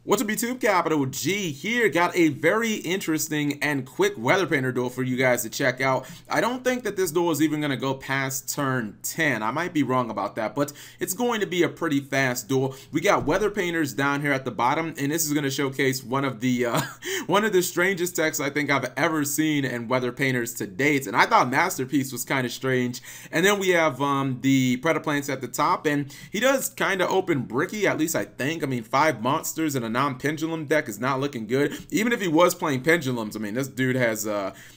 What's up, YouTube? Capital G here. Got a very interesting and quick Weather Painter duel for you guys to check out. I don't think that this duel is even going to go past turn 10. I might be wrong about that, but it's going to be a pretty fast duel. We got Weather Painters down here at the bottom, and this is going to showcase one of the strangest decks I think I've ever seen in Weather Painters to date. And I thought Masterpiece was kind of strange. And then we have the Predaplants at the top, and he does kind of open bricky, at least I think. I mean, 5 monsters and a non-pendulum deck is not looking good. Even if he was playing pendulums, I mean, this dude has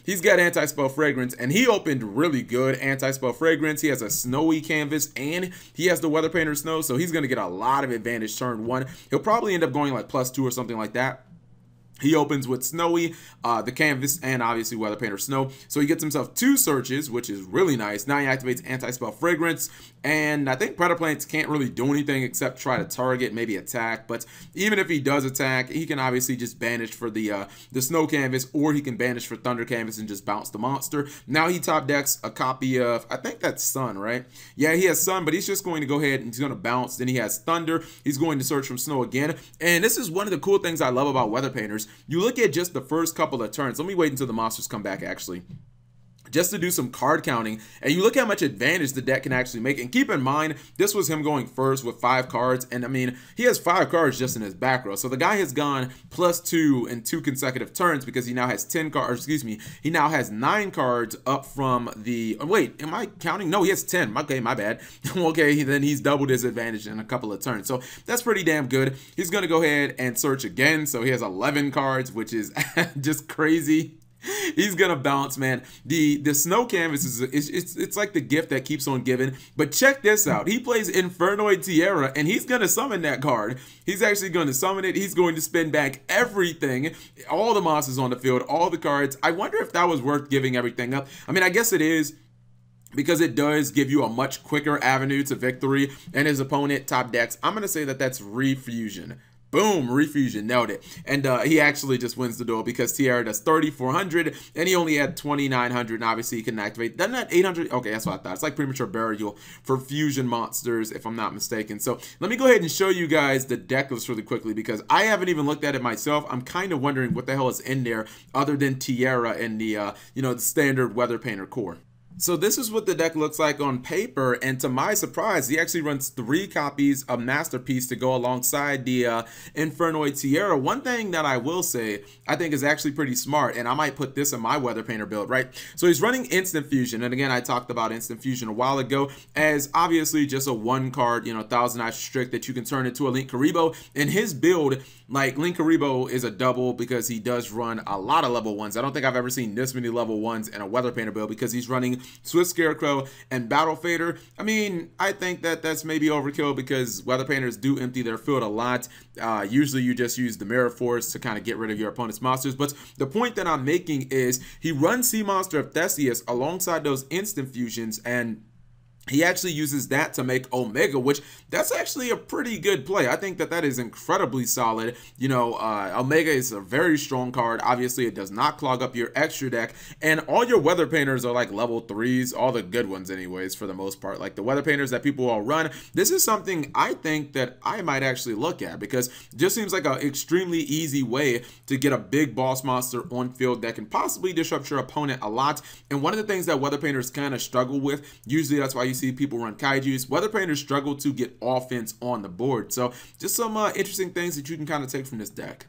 he's got anti-spell fragrance, and he opened really good anti-spell fragrance. He has a snowy canvas, and he has the Weather Painter snow, so he's going to get a lot of advantage turn 1. He'll probably end up going like +2 or something like that. He opens with Snowy, the Canvas, and obviously Weather Painter Snow. So he gets himself 2 searches, which is really nice. Now he activates Anti-Spell Fragrance, and I think Predaplants can't really do anything except try to target, maybe attack. But even if he does attack, he can obviously just banish for the Snow Canvas, or he can banish for Thunder Canvas and just bounce the monster. Now he top decks a copy of, I think that's Sun, right? Yeah, he has Sun, but he's just going to go ahead and he's going to bounce. Then he has Thunder. He's going to search from Snow again. And this is one of the cool things I love about Weather Painters. You look at just the first couple of turns. Let me wait until the monsters come back, actually, just to do some card counting, and you look how much advantage the deck can actually make. And keep in mind, this was him going first with 5 cards, and I mean, he has 5 cards just in his back row. So the guy has gone +2 in 2 consecutive turns because he now has 10 cards, excuse me, he now has 9 cards up from the, oh, wait, am I counting? No, he has 10. Okay, my bad. Okay, then he's doubled his advantage in a couple of turns. So that's pretty damn good. He's going to go ahead and search again. So he has 11 cards, which is just crazy. He's gonna bounce, man. The Snow Canvas is it's like the gift that keeps on giving. But check this out. He plays Infernoid Tierra, and he's gonna summon that card. He's actually going to summon it. He's going to spin back everything, all the monsters on the field, all the cards. I wonder if that was worth giving everything up. I mean, I guess it is, because it does give you a much quicker avenue to victory, and his opponent top decks. I'm gonna say that that's Refusion. Boom, Refusion, nailed it. And he actually just wins the duel because Tierra does 3,400 and he only had 2,900, and obviously he can activate, doesn't that 800? Okay, that's what I thought. It's like Premature Burial for fusion monsters, if I'm not mistaken. So let me go ahead and show you guys the deck list really quickly, because I haven't even looked at it myself. I'm kind of wondering what the hell is in there other than Tierra and the, you know, the standard Weather Painter core. So this is what the deck looks like on paper, and to my surprise, he actually runs 3 copies of Masterpiece to go alongside the Infernoid Tierra. One thing that I will say, I think is actually pretty smart, and I might put this in my Weather Painter build, right? So he's running Instant Fusion, and again, I talked about Instant Fusion a while ago as obviously just a 1 card, you know, Thousand Eyes Restrict that you can turn into a Linkuriboh. In his build, like, Linkuriboh is a double because he does run a lot of level 1s. I don't think I've ever seen this many level 1s in a Weather Painter build, because he's running Swift Scarecrow and Battle Fader. I mean, I think that that's maybe overkill because Weather Painters do empty their field a lot. Usually you just use the Mirror Force to kind of get rid of your opponent's monsters. But the point that I'm making is he runs Sea Monster of Theseus alongside those instant fusions, and he actually uses that to make Omega, which that's actually a pretty good play. I think that that is incredibly solid. You know, Omega is a very strong card. Obviously, it does not clog up your extra deck. And all your Weather Painters are like level 3s, all the good ones anyways, for the most part. Like the Weather Painters that people all run, this is something I think that I might actually look at, because it just seems like an extremely easy way to get a big boss monster on field that can possibly disrupt your opponent a lot. And one of the things that Weather Painters kind of struggle with, usually that's why you see people run Kaijus, Weather Painters struggle to get offense on the board. So just some interesting things that you can kind of take from this deck.